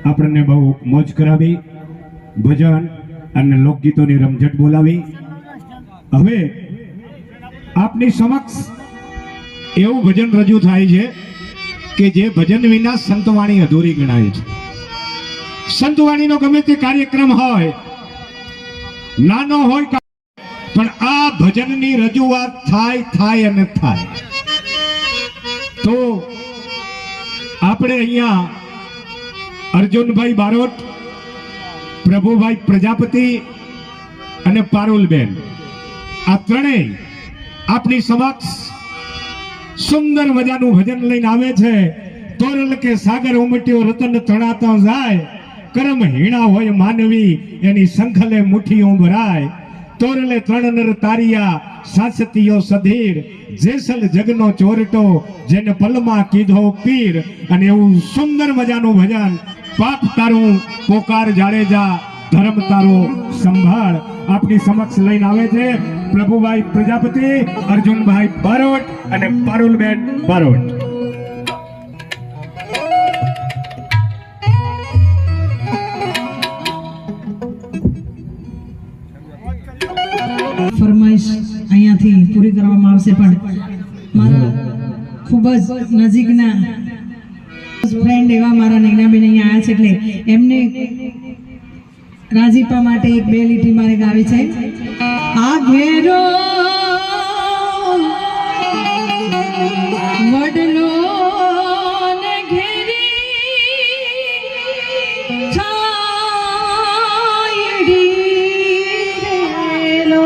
આપણને બહુ મોજ કરાવી, ભજન અને લોકગીતોની રમઝટ બોલાવી. હવે આપની સમક્ષ એવું ભજન રજૂ થાય છે કે જે ભજન વિના સંતવાણી અધૂરી ગણાય છે. સંતવાણીનો ગમે તે કાર્યક્રમ હોય, નાનો હોય, પણ આ ભજનની રજૂઆત થાય અને થાય. તો આપણે અહીંયા અર્જુનભાઈ બારોટ, પ્રભુભાઈ પ્રજાપતિ અને પારુલબેન, આ ત્રણેય આપની સમક્ષ સુંદર મજાનું ભજન લઈને આવે છે. તોરલ કે સાગર ઉમટ્યો રતન તણાતો જાય, કરમ હીણા હોય માનવી એની સંખલે મુઠ્ઠીઓ ભરાય. તોરલે ત્રણ નર તારિયા સાસતીયો સધીર, જેસલ જગનો ચોરટો જેને પલમાં કીધો પીર. અને એવું સુંદર મજાનું ભજન, પાપ તારું પોકાર જાડેજા, ધર્મ તારો સંભાળ, આપની સમક્ષ લઈને આવે છે પ્રભુભાઈ પ્રજાપતિ, અર્જુનભાઈ બારોટ અને પારુલબેન બારોટ. ફરમાઈશ અહીંયાથી પૂરી કરવામાં આવશે. પણ મારા ખૂબ જ નજીકના ફ્રેન્ડ એવા મારા નૈનાબેન અહીંયા આવ્યા છે, એટલે એમને રાજીપા માટે એક બે લીટી મારે ગાવી છે. આ ઘેરો વડલો ને ઘેરી છાયડી રેલો,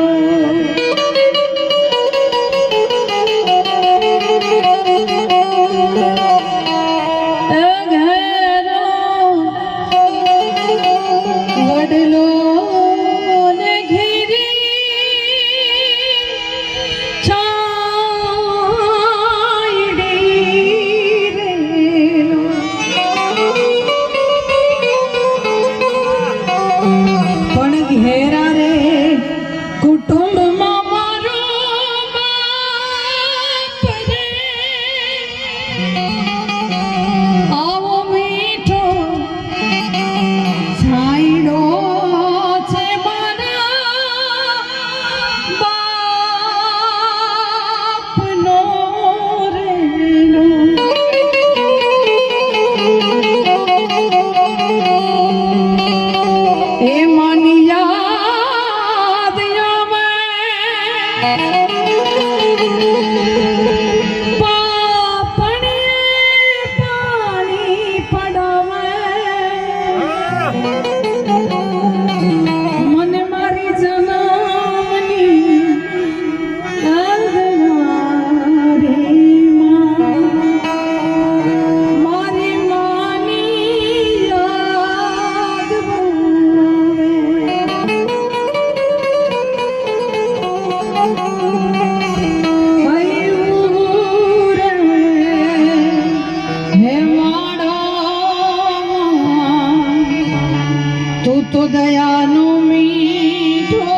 તો દયાનો મીઠો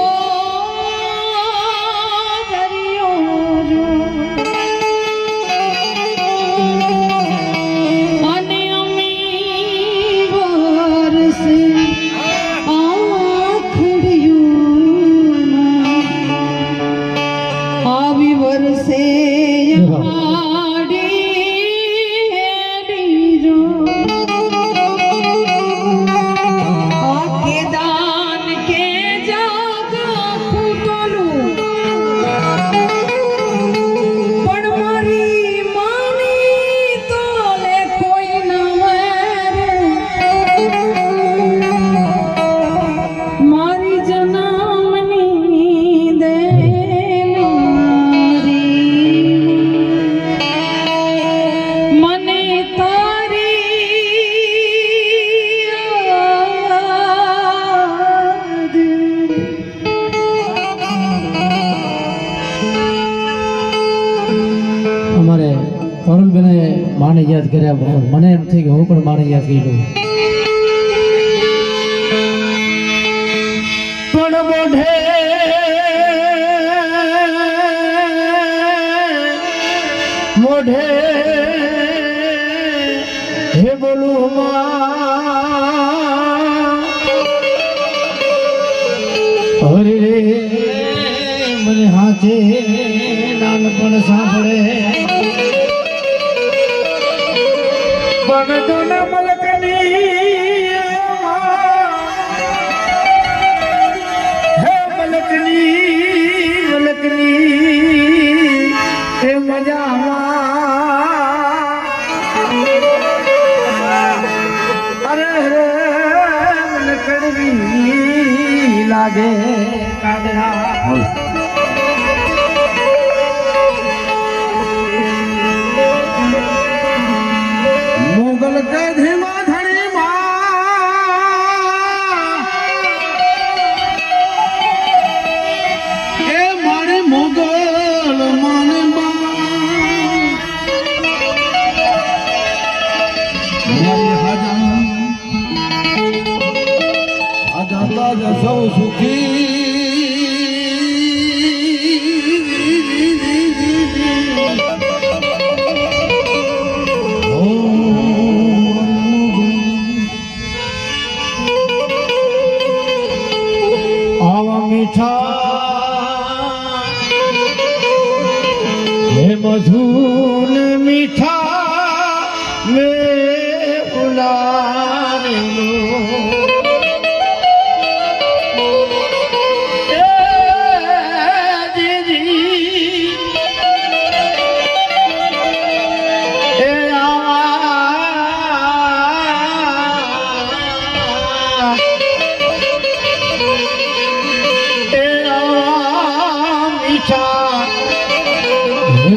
દરિયો અને અમી વરસે આખડિયું આવી વરસે પારુલબેને માને યાદ કર્યા, મને એમ થઈ કે હું પણ માને યાદ કરી લઉં. પણ મોઢે હે બોલું પણ સાંભળે પણ તો ન મલકની હે મલકની મલકની હે મજામાં અરે રે મને કડવી લાગે કાદરા મોગલ કે ધીમા ધણી માં એ મારે મોગલ માને માં સૌ સુખી હે મધુર મીઠા મે ઉલારેલો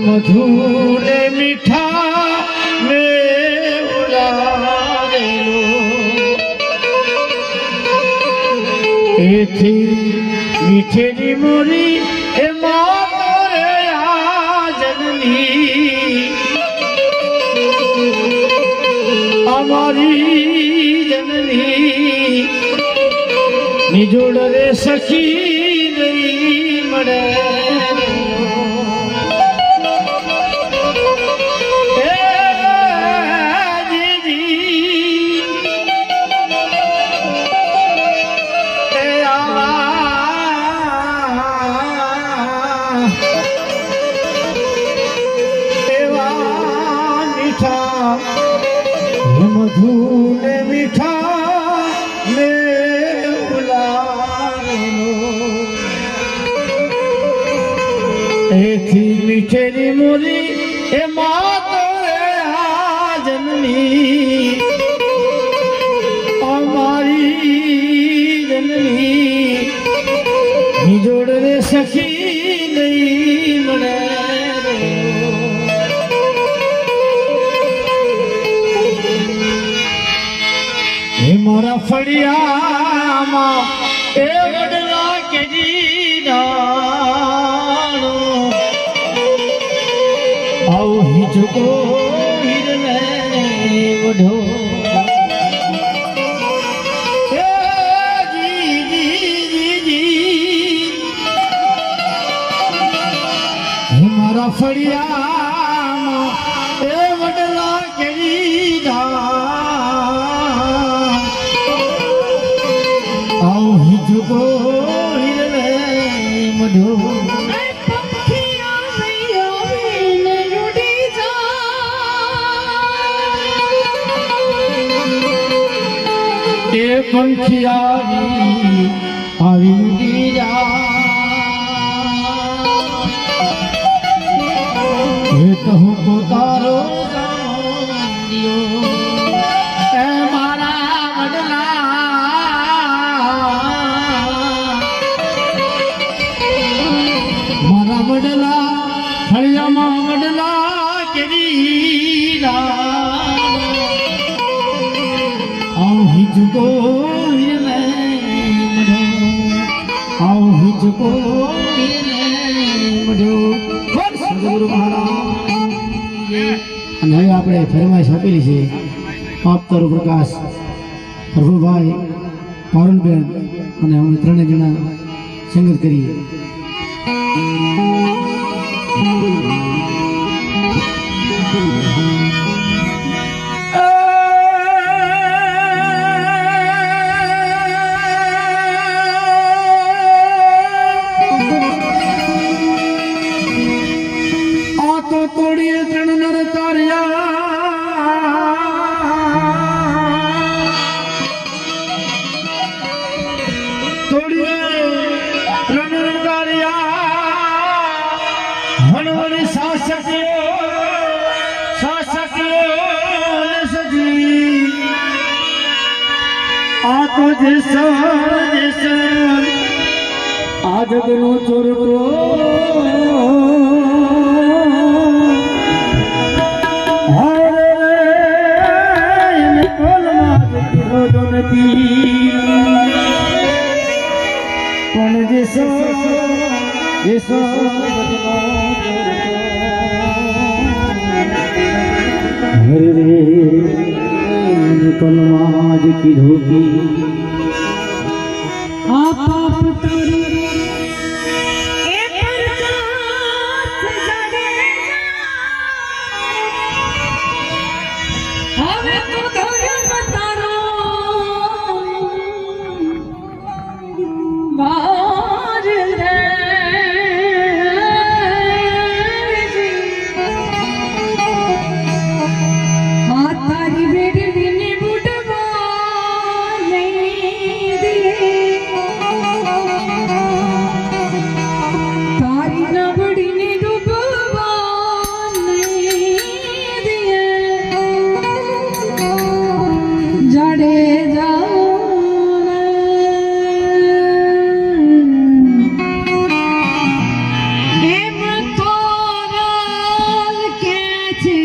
મધુર મીઠા મે ઉલારેલો એથી મીઠેની મોરી એ મારે આ જનની અમારી જનની નિજોડ રે સખી નહીં મળે મધુર મીઠા મે ઉલારેલો એથી મીઠેરી મોરી એ માતો આ જનની અમારી જનની નિજોડ રે સખી નહીં મળે મારા ફળિયામાં એ વડલા કેરી ડાળો આવ હિચકો હિરને વઢો મારા ફળિયામાં એ વડલા કેરી ડાળો હિજકો હિરલે મઢો એ પંખિયારી આવી ઉડી જા એ તો પોતારો એ મારા વડલા ફળિયામાં વડલા કેરી આવ હિજકો હિરલે મઢો આવ હિજકો હિરલે મઢો સદગુરુ મહારાજ અને હવે આપણે ફરમાઈશ આપેલી છે આપતરો પ્રકાશ પ્રભુભાઈ પારુલબેન અને અમે ત્રણેય જણા સંગત કરીએ તો જેસો જેસો આ જગનો ચોરતો પણ જેસો જેસો હરે રે કલમાં જ કીધું કી આ પાપ તારી એ પરકાશ જાડેજા હવે તો ધર્મ તારો વાર રે આ તારી બેડવીને બુડવા નહીં દે તારી નબળીને ડૂબવા નહીં દે જાડેજા એમ કોરલ કે છે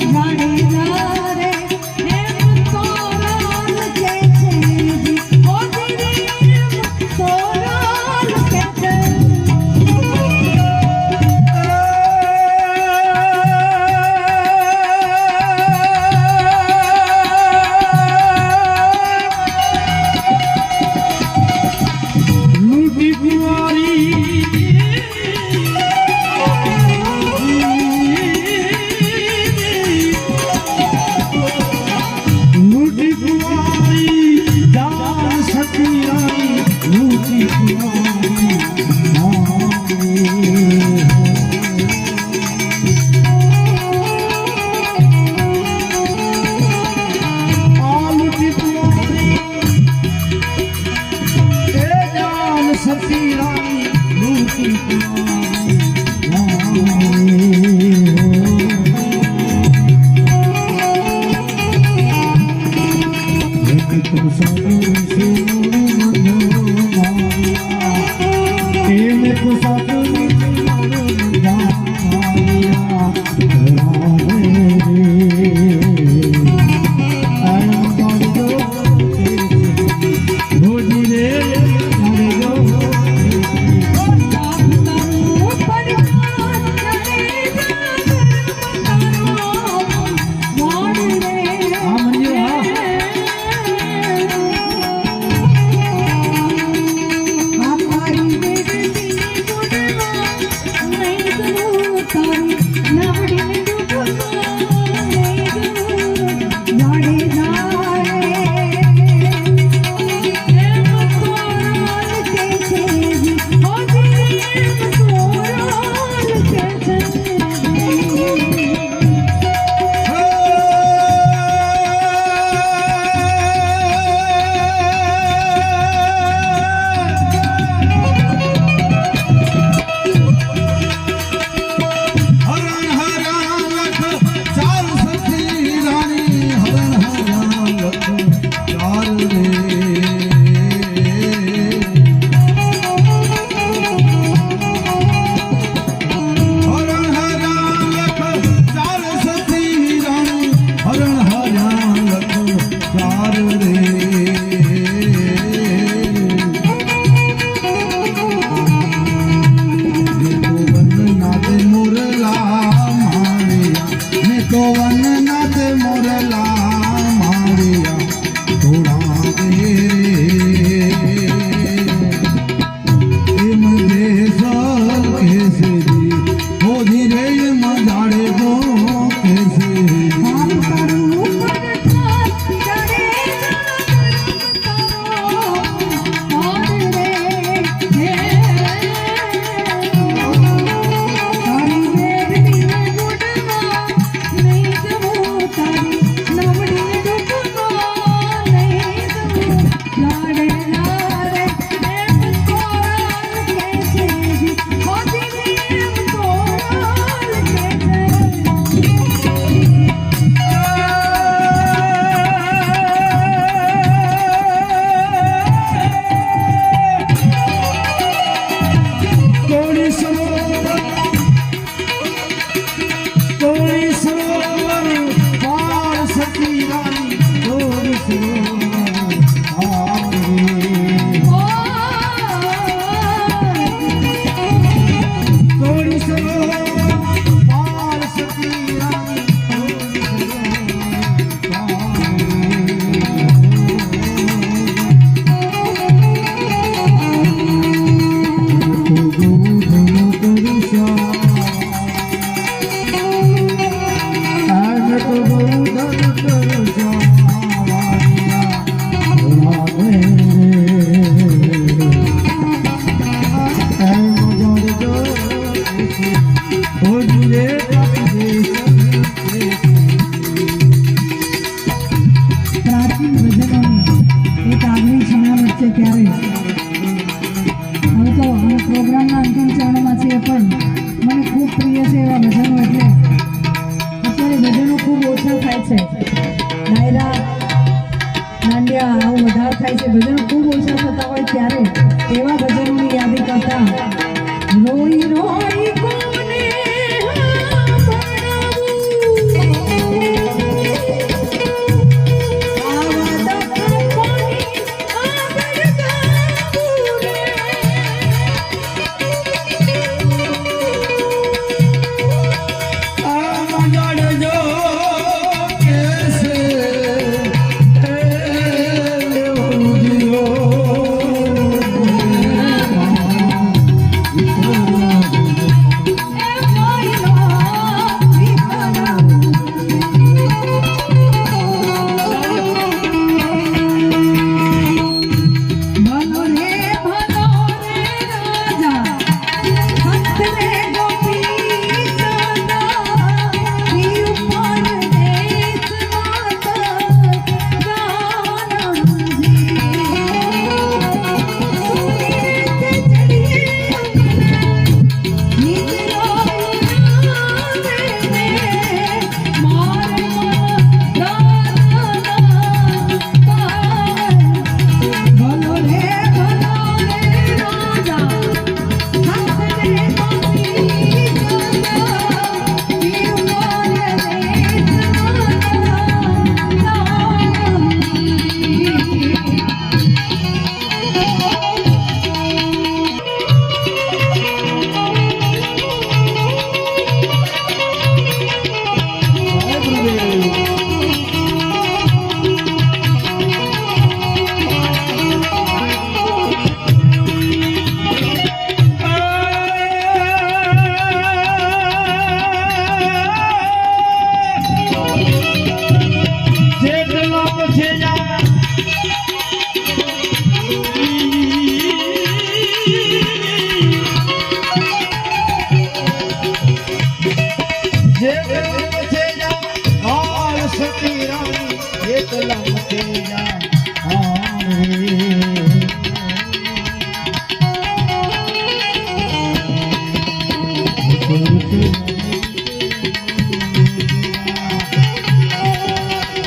જાડેજા રે તો વનનાથ મોરલા મારિયા થોડા દે એમ દેસલ કેસે જી હો ધીરે મજાડે દો કેસે આમ કરું પડતા ચડે તારો ઓર રે હે તારી વેરની ગુડમાં નહીં જવું તારી નવડી દુઃખમાં નહીં જવું લાડે લાડે એમ કોરાલ કેસે જી હો ધીરે એમ કોરાલ કેસે કોળી સરોવર પાર સતી રાની કોળી સરોવર કોળી સરોવર પાર સતી રાની પ્રાચીન ભજનોની એક આગવી ક્ષણા વચ્ચે ક્યારે હવે તો અમે પ્રોગ્રામના અંતિમ ચરણમાં છીએ પણ મને ખૂબ પ્રિય છે એવા ભજનો એટલે અત્યારે ભજનો ખૂબ ઓછા થાય છે ડાયરા દાંડિયા આવું વધારે થાય છે ભજનો ખૂબ ઓછા થતા હોય ત્યારે એવા ભજનોની યાદી કરતા રોઈ રોઈ કોને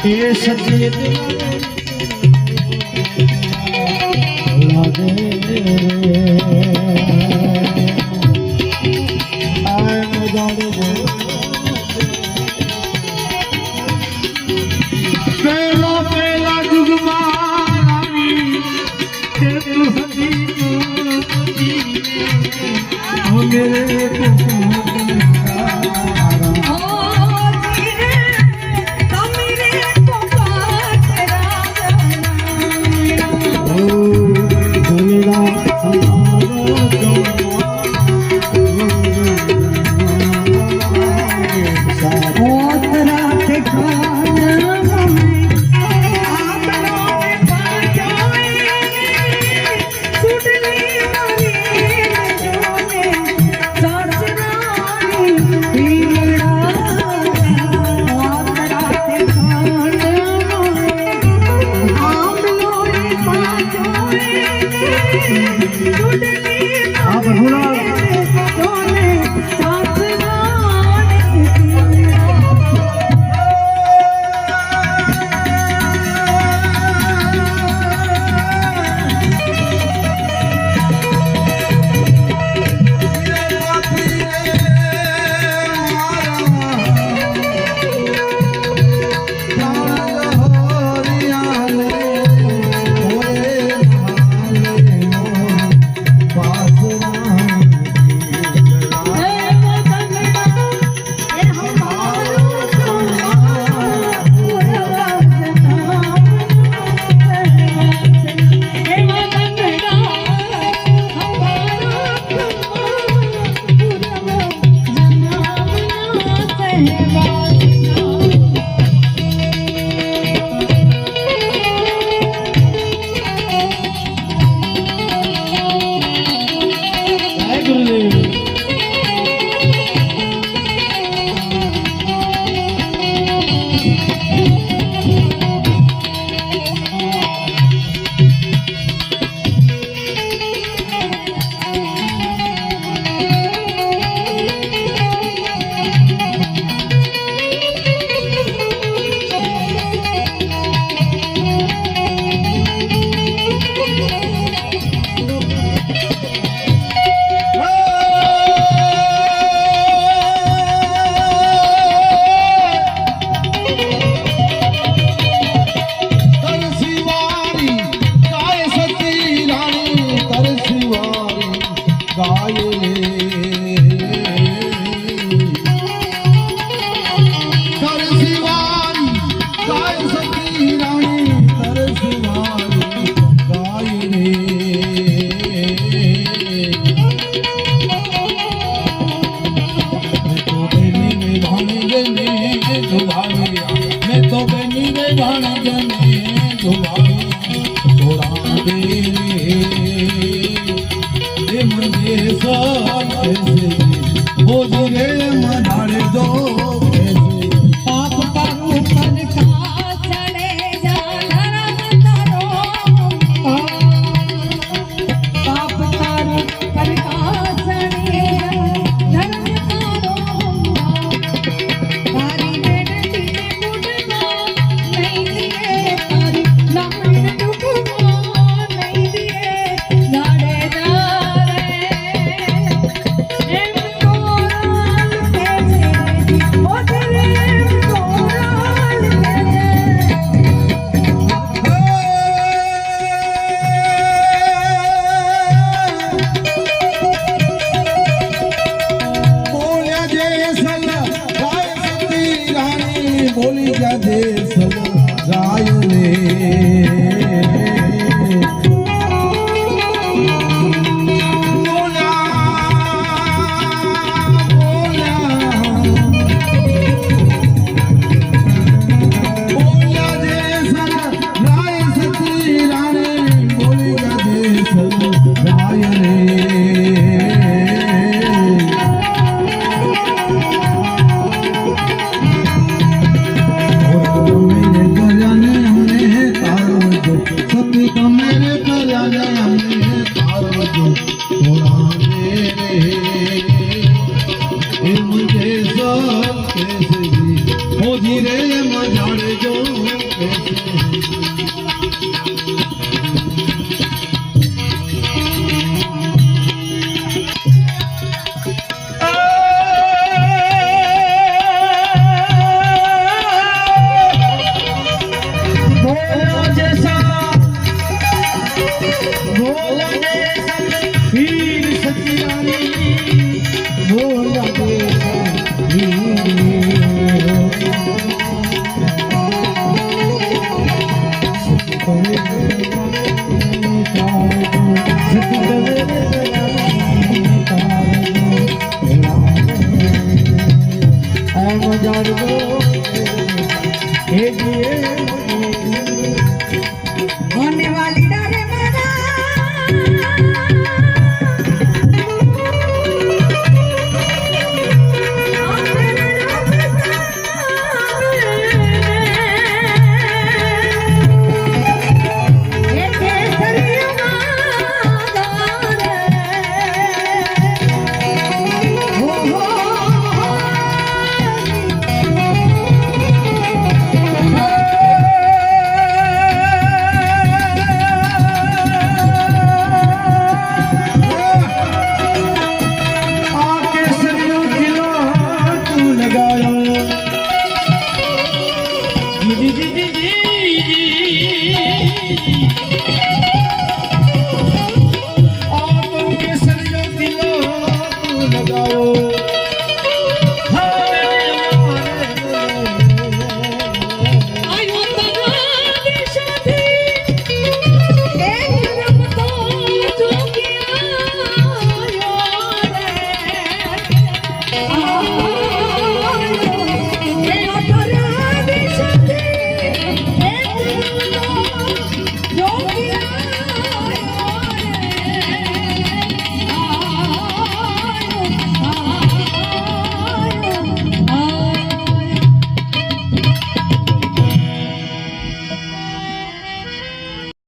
એ સચિત લાગે આય મજાડે પેલા જુગમાં રાની તે તું હતી તું મેરે होत रात खाना में आपनो पाछोए सुडली मारी जोने सासरानी पीड़ा होत रात खाना में आपनो पाछोए सुडली आप भूला जोने सासरानी જય ગુરુદેવ. पाप करू पर का चढ़े जा धर्म करो पाप करू पर का चढ़े जा धर्म करो तारी बेटी मुझना नहीं दिए तारी लाइन दुखवा नहीं दिए लाड़े जा रे कोराल कैसे ओ दिले कोराल कैसे બોલ્યા જે સલ ગાય સતી રાણી બોલી જા જે સલ ગાય રે બોલ્યા જે સલ ગાય સતી રાણી બોલી જા જે સલ ગાય રે मेरे कल्याणे हमने तारो जो सती का मेरे कल्याणे हमने तारो जो थोड़ा मेरे मुझे सब कैसे भी हो धीरे मजाड़े जो कैसे बोलो जैसा बोलो जैसा वीर सती रानी बोलो जैसा वीर એ જે